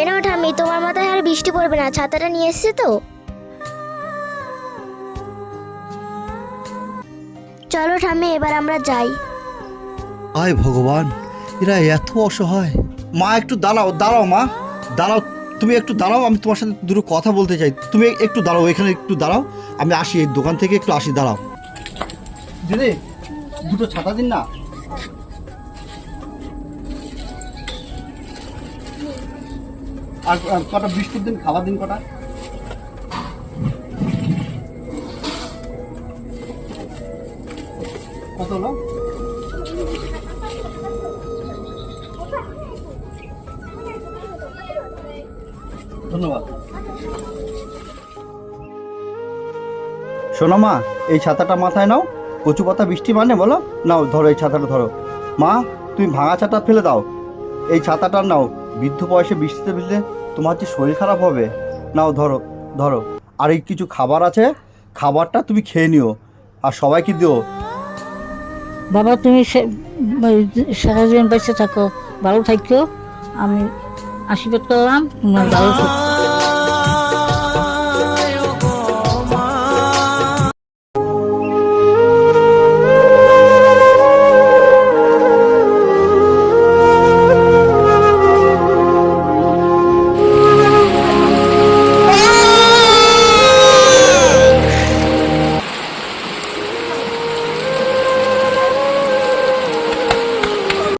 এনাও ঠাম্মি, তোমার মাথায় আর বৃষ্টি পড়বে না, ছাতাটা নিয়ে এসেছে তো। চলো ঠাম্মি, এবার আমরা যাই। আয় ভগবান, এরা এত অসহায়। মা একটু দাঁড়াও, দাঁড়াও মা, দাঁড়াও, তুমি একটু দাঁড়াও, আমি তোমার সাথে দুটো কথা বলতে চাই। তুমি একটু দাঁড়াও, এখানে একটু দাঁড়াও, আমি আসি, এই দোকান থেকে একটু আসি, দাঁড়াও। দিদি, দুটো ছাতা দিন না। আর কটা বিস্কুট দিন, খাবার দিন কটা। কত হলো? ধন্যবাদ। শোনো মা, এই ছাতাটা মাথায় নাও, কচু পাতা বৃষ্টি মানে বলো, নাও ধরো, এই ছাতাটা ধরো। মা, তুমি ভাঙা ছাতা ফেলে দাও, এই ছাতাটা নাও, বৃদ্ধ বয়সে বৃষ্টিতে ভিজলে তোমার যে শরীর খারাপ হবে। নাও ধরো, ধরো। আর এই কিছু খাবার আছে, খাবারটা তুমি খেয়ে নিও, আর সবাইকে দিও। বাবা, তুমি সারা জীবন বেঁচে থাকো, ভালো থাকো। আমি আশীর্বাদ করলাম, তোমার ভালো থাকো।